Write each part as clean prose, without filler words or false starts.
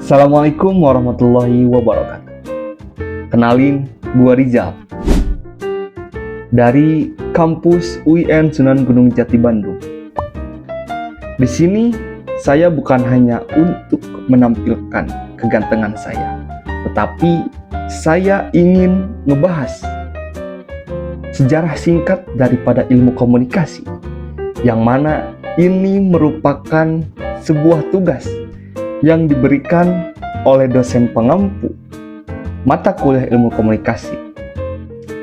Assalamualaikum warahmatullahi wabarakatuh. Kenalin, gua Rizal dari kampus UIN Sunan Gunung Jati Bandung. Di sini saya bukan hanya untuk menampilkan kegantengan saya, tetapi saya ingin ngebahas sejarah singkat daripada ilmu komunikasi, yang mana ini merupakan sebuah tugas yang diberikan oleh dosen pengampu mata kuliah ilmu komunikasi.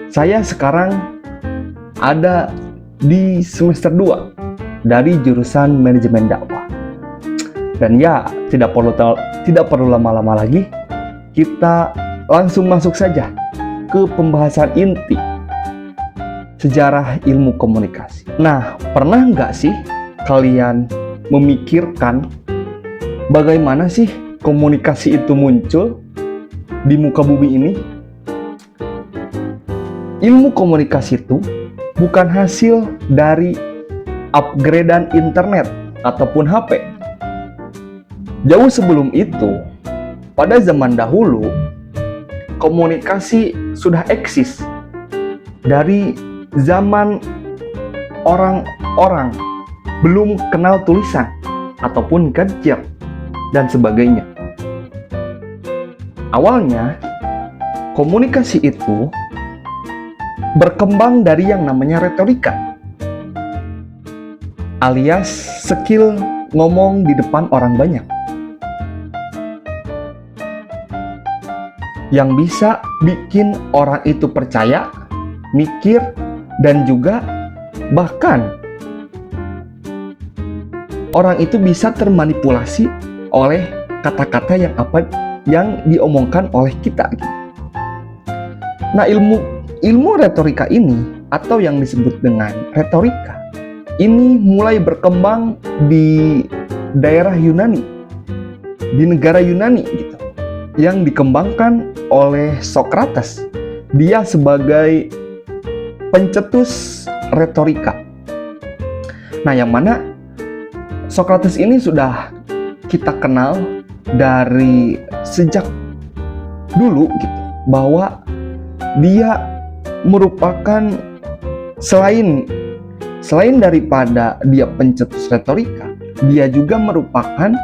Saya sekarang ada di semester 2 dari jurusan manajemen dakwah. Dan ya, tidak perlu lama-lama lagi, kita langsung masuk saja ke pembahasan inti sejarah ilmu komunikasi. Nah, pernah nggak sih kalian memikirkan bagaimana sih komunikasi itu muncul di muka bumi ini? Ilmu komunikasi itu bukan hasil dari upgradean internet ataupun HP. Jauh sebelum itu, pada zaman dahulu, komunikasi sudah eksis dari zaman orang-orang belum kenal tulisan ataupun gadget dan sebagainya. Awalnya, komunikasi itu berkembang dari yang namanya retorika, alias skill ngomong di depan orang banyak, yang bisa bikin orang itu percaya, mikir, dan juga bahkan orang itu bisa termanipulasi oleh kata-kata yang diomongkan oleh kita. Nah, ilmu retorika ini, atau yang disebut dengan retorika, ini mulai berkembang di daerah Yunani, di negara Yunani gitu, yang dikembangkan oleh Socrates. Dia sebagai pencetus retorika. Nah, yang mana Socrates ini sudah kita kenal dari sejak dulu gitu, bahwa dia merupakan selain daripada dia pencetus retorika, dia juga merupakan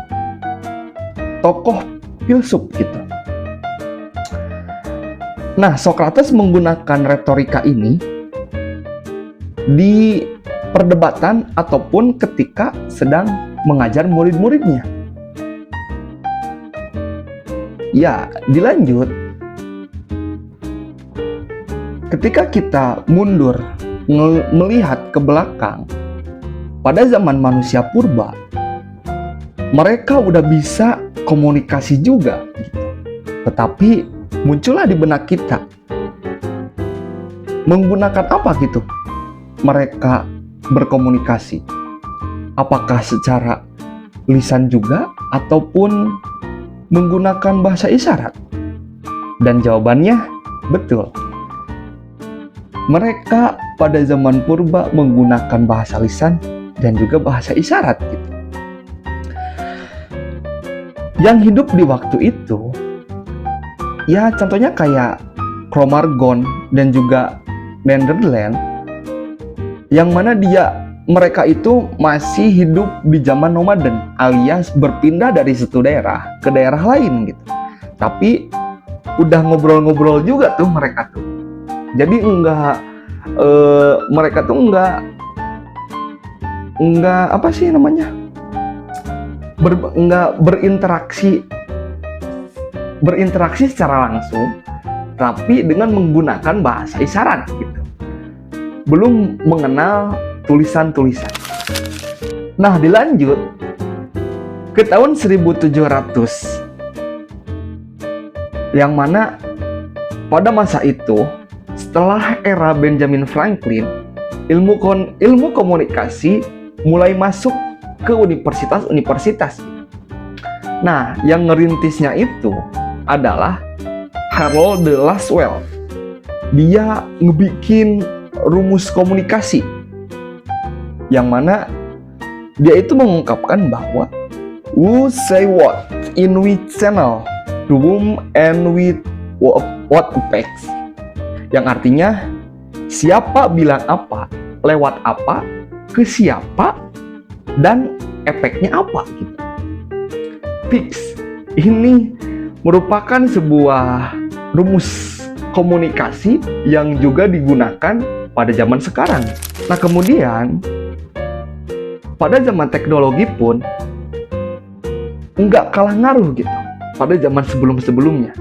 tokoh filsuf gitu. Nah, Socrates menggunakan retorika ini di perdebatan ataupun ketika sedang mengajar murid-muridnya. Ya, dilanjut. Ketika kita mundur melihat ke belakang, pada zaman manusia purba, mereka udah bisa komunikasi juga gitu. Tetapi muncullah di benak kita, menggunakan apa gitu mereka berkomunikasi? Apakah secara lisan juga ataupun menggunakan bahasa isyarat? Dan jawabannya betul. Mereka pada zaman purba menggunakan bahasa lisan dan juga bahasa isyarat gitu. Yang hidup di waktu itu, ya contohnya kayak Cro-Magnon dan juga Netherlands, yang mana mereka itu masih hidup di zaman nomaden, alias berpindah dari satu daerah ke daerah lain gitu. Tapi udah ngobrol-ngobrol juga tuh mereka tuh. Jadi mereka tuh enggak apa sih namanya? Enggak berinteraksi secara langsung, tapi dengan menggunakan bahasa isyarat gitu. Belum mengenal tulisan-tulisan. Nah, dilanjut ke tahun 1700, yang mana pada masa itu, setelah era Benjamin Franklin, ilmu komunikasi mulai masuk ke universitas-universitas. Nah, yang ngerintisnya itu adalah Harold de Lasswell. Dia ngebikin rumus komunikasi, yang mana dia itu mengungkapkan bahwa who say what in which channel, to whom, and with what effects. Yang artinya, siapa bilang apa, lewat apa, ke siapa, dan efeknya apa gitu. Fix ini merupakan sebuah rumus komunikasi yang juga digunakan pada zaman sekarang. Nah, kemudian pada zaman teknologi pun nggak kalah ngaruh gitu pada zaman sebelum-sebelumnya.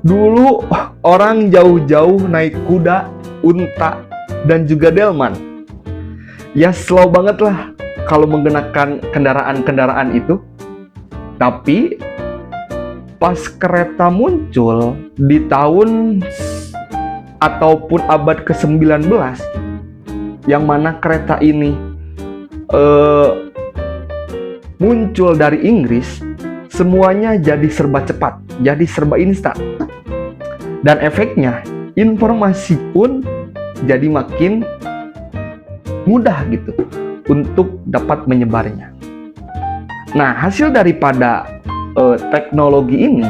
Dulu orang jauh-jauh naik kuda, unta, dan juga delman. Ya slow banget lah kalau menggunakan kendaraan-kendaraan itu. Tapi pas kereta muncul di tahun ataupun abad ke-19, yang mana kereta ini muncul dari Inggris, semuanya jadi serba cepat, jadi serba instan. Dan efeknya, informasi pun jadi makin mudah gitu untuk dapat menyebarnya. Nah, hasil daripada teknologi ini,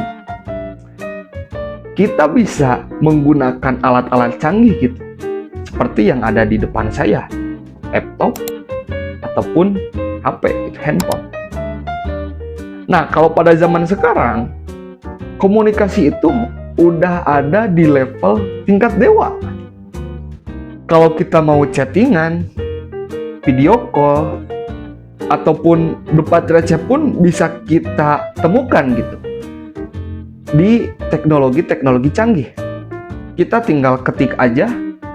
kita bisa menggunakan alat-alat canggih gitu, seperti yang ada di depan saya, laptop ataupun HP, handphone. Nah, kalau pada zaman sekarang, komunikasi itu udah ada di level tingkat dewa. Kalau kita mau chattingan, video call, ataupun debat receh pun bisa kita temukan gitu di teknologi-teknologi canggih. Kita tinggal ketik aja,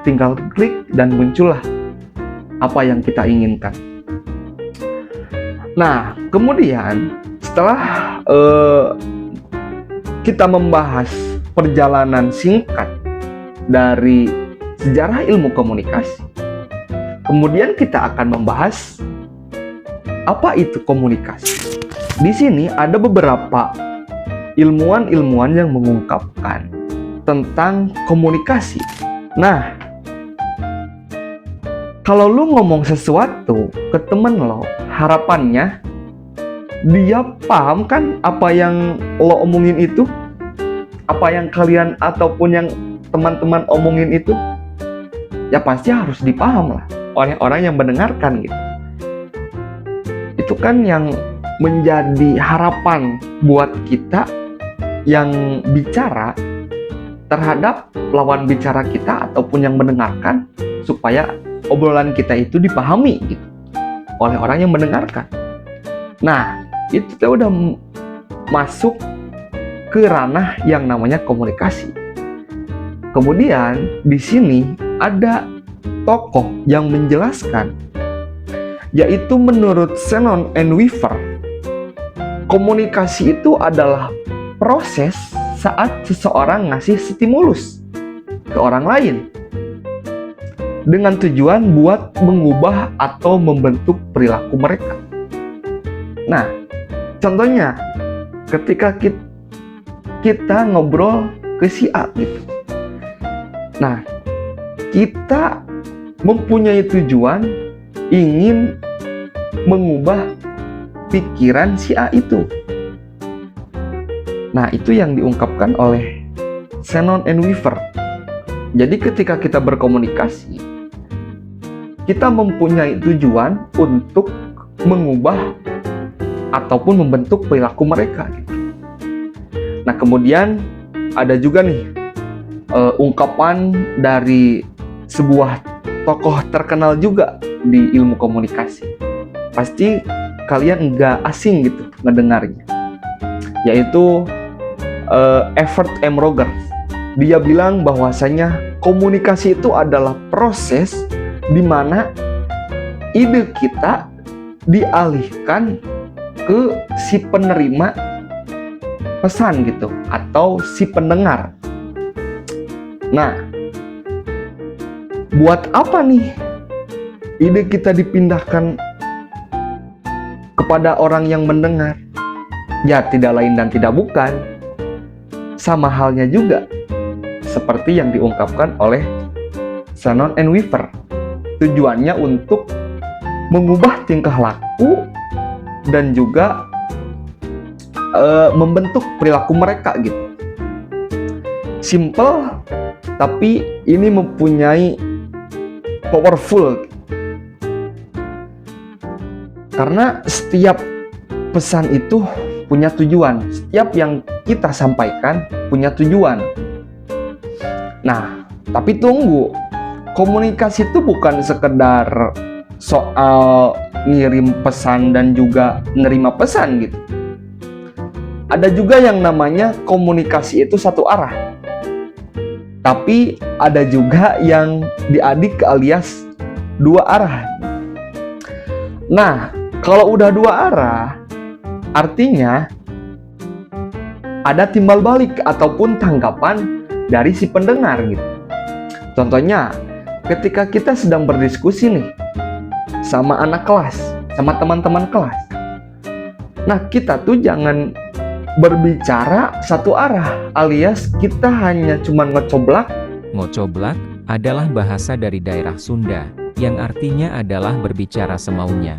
tinggal klik, dan muncullah apa yang kita inginkan. Nah, kemudian setelah kita membahas perjalanan singkat dari sejarah ilmu komunikasi, kemudian kita akan membahas apa itu komunikasi. Di sini ada beberapa ilmuwan-ilmuwan yang mengungkapkan tentang komunikasi. Nah, kalau lu ngomong sesuatu ke temen lo, harapannya dia paham kan apa yang lo omongin itu, apa yang kalian ataupun yang teman-teman omongin itu, ya pasti harus dipaham lah oleh orang yang mendengarkan gitu. Itu kan yang menjadi harapan buat kita yang bicara terhadap lawan bicara kita ataupun yang mendengarkan, supaya obrolan kita itu dipahami gitu oleh orang yang mendengarkan. Nah, itu udah masuk ke ranah yang namanya komunikasi. Kemudian di sini ada tokoh yang menjelaskan, yaitu menurut Shannon and Weaver, komunikasi itu adalah proses saat seseorang ngasih stimulus ke orang lain dengan tujuan buat mengubah atau membentuk perilaku mereka. Nah, contohnya ketika kita ngobrol ke si A gitu. Nah, kita mempunyai tujuan ingin mengubah pikiran si A itu. Nah, itu yang diungkapkan oleh Shannon and Weaver. Jadi ketika kita berkomunikasi, kita mempunyai tujuan untuk mengubah ataupun membentuk perilaku mereka gitu. Nah, kemudian ada juga nih ungkapan dari sebuah tokoh terkenal juga di ilmu komunikasi. Pasti kalian nggak asing gitu ngedengarnya, yaitu Everett M. Rogers. Dia bilang bahwasanya komunikasi itu adalah proses di mana ide kita dialihkan ke si penerima pesan gitu, atau si pendengar. Nah, buat apa nih ide kita dipindahkan kepada orang yang mendengar? Ya, tidak lain dan tidak bukan, sama halnya juga seperti yang diungkapkan oleh Shannon and Weaver. Tujuannya untuk mengubah tingkah laku dan juga membentuk perilaku mereka gitu. Simple, tapi ini mempunyai powerful. Karena setiap pesan itu punya tujuan. Setiap yang kita sampaikan punya tujuan. Nah, tapi tunggu. Komunikasi itu bukan sekedar soal ngirim pesan dan juga nerima pesan gitu. Ada juga yang namanya komunikasi itu satu arah. Tapi ada juga yang diadik alias dua arah. Nah, kalau udah dua arah, artinya ada timbal balik ataupun tanggapan dari si pendengar gitu. Contohnya, ketika kita sedang berdiskusi nih sama anak kelas, sama teman-teman kelas. Nah, kita tuh jangan berbicara satu arah, alias kita hanya cuma ngecoblak. Ngocoblak adalah bahasa dari daerah Sunda, yang artinya adalah berbicara semaunya.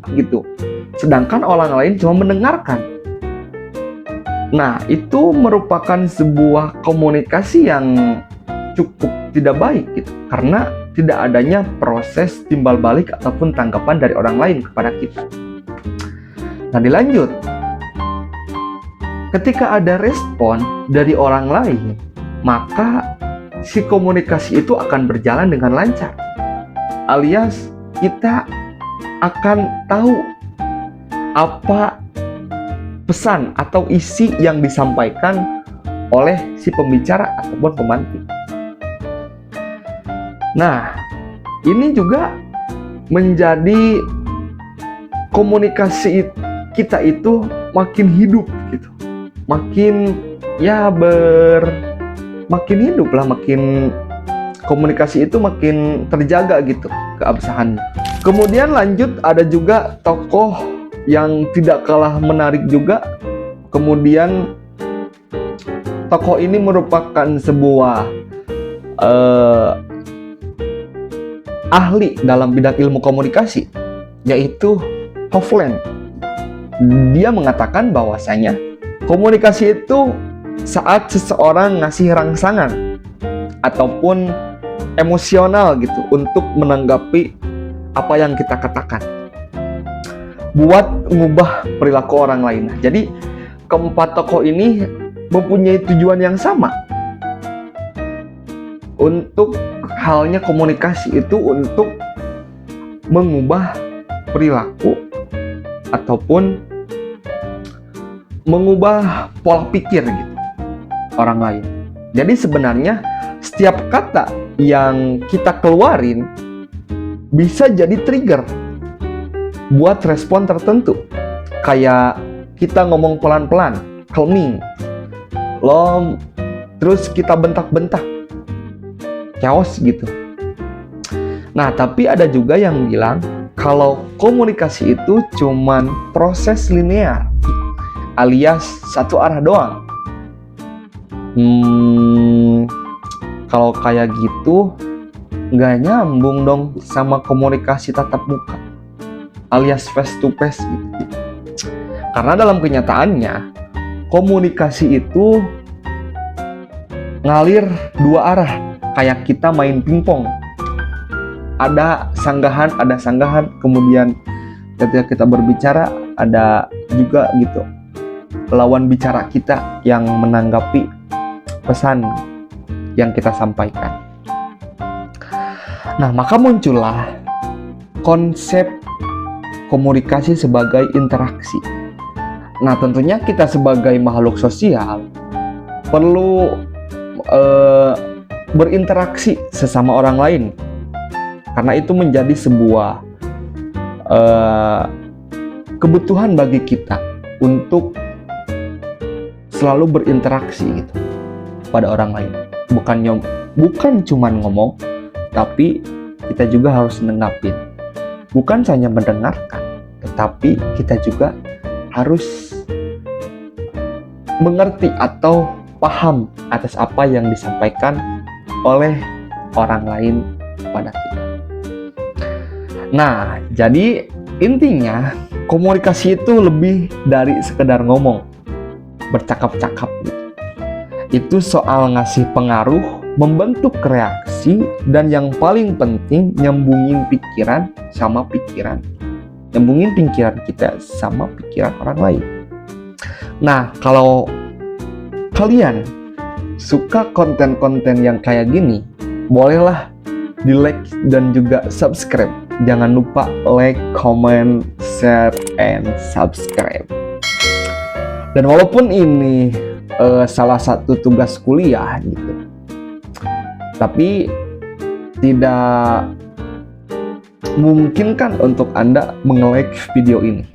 Gitu. Sedangkan orang lain cuma mendengarkan. Nah, itu merupakan sebuah komunikasi yang cukup tidak baik gitu. Karena tidak adanya proses timbal balik ataupun tanggapan dari orang lain kepada kita. Nah, dilanjut. Ketika ada respon dari orang lain, maka si komunikasi itu akan berjalan dengan lancar. Alias kita akan tahu apa pesan atau isi yang disampaikan oleh si pembicara ataupun pemantik. Nah, ini juga menjadi komunikasi kita itu makin hidup gitu. Makin makin hidup lah, makin komunikasi itu makin terjaga gitu keabsahannya. Kemudian lanjut, ada juga tokoh yang tidak kalah menarik juga. Kemudian tokoh ini merupakan sebuah ahli dalam bidang ilmu komunikasi, yaitu Hovland. Dia mengatakan bahwasanya komunikasi itu saat seseorang ngasih rangsangan ataupun emosional gitu untuk menanggapi apa yang kita katakan, buat mengubah perilaku orang lain. Jadi keempat tokoh ini mempunyai tujuan yang sama. Untuk halnya komunikasi itu untuk mengubah perilaku ataupun mengubah pola pikir gitu orang lain. Jadi sebenarnya setiap kata yang kita keluarin bisa jadi trigger buat respon tertentu. Kayak kita ngomong pelan-pelan, calming, terus kita bentak-bentak, chaos gitu. Nah, tapi ada juga yang bilang kalau komunikasi itu cuman proses linear, alias satu arah doang. Kalau kayak gitu nggak nyambung dong sama komunikasi tatap muka, alias face to face gitu. Karena dalam kenyataannya komunikasi itu ngalir dua arah, kayak kita main pingpong. Ada sanggahan, kemudian ketika kita berbicara ada juga gitu lawan bicara kita yang menanggapi pesan yang kita sampaikan. Nah, maka muncullah konsep komunikasi sebagai interaksi. Nah, tentunya kita sebagai makhluk sosial perlu berinteraksi sesama orang lain, karena itu menjadi sebuah kebutuhan bagi kita untuk selalu berinteraksi gitu pada orang lain. Bukan cuman ngomong, tapi kita juga harus nenggapin. Bukan hanya mendengarkan, tetapi kita juga harus mengerti atau paham atas apa yang disampaikan oleh orang lain kepada kita. Nah, jadi Intinya, komunikasi itu lebih dari sekedar ngomong, bercakap-cakap gitu. Itu soal ngasih pengaruh, membentuk reaksi, dan yang paling penting nyambungin pikiran sama pikiran. Nyambungin pikiran kita sama pikiran orang lain. Nah, kalau kalian suka konten-konten yang kayak gini, bolehlah di like dan juga subscribe. Jangan lupa like, comment, share, and subscribe. Dan walaupun ini salah satu tugas kuliah gitu, tapi tidak mungkin kan untuk Anda menge-like video ini.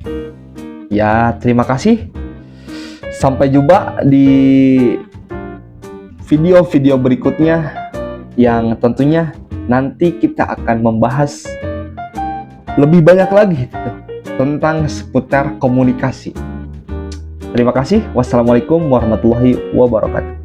Ya, terima kasih. Sampai jumpa di video-video berikutnya yang tentunya nanti kita akan membahas lebih banyak lagi tentang seputar komunikasi. Terima kasih. Wassalamualaikum warahmatullahi wabarakatuh.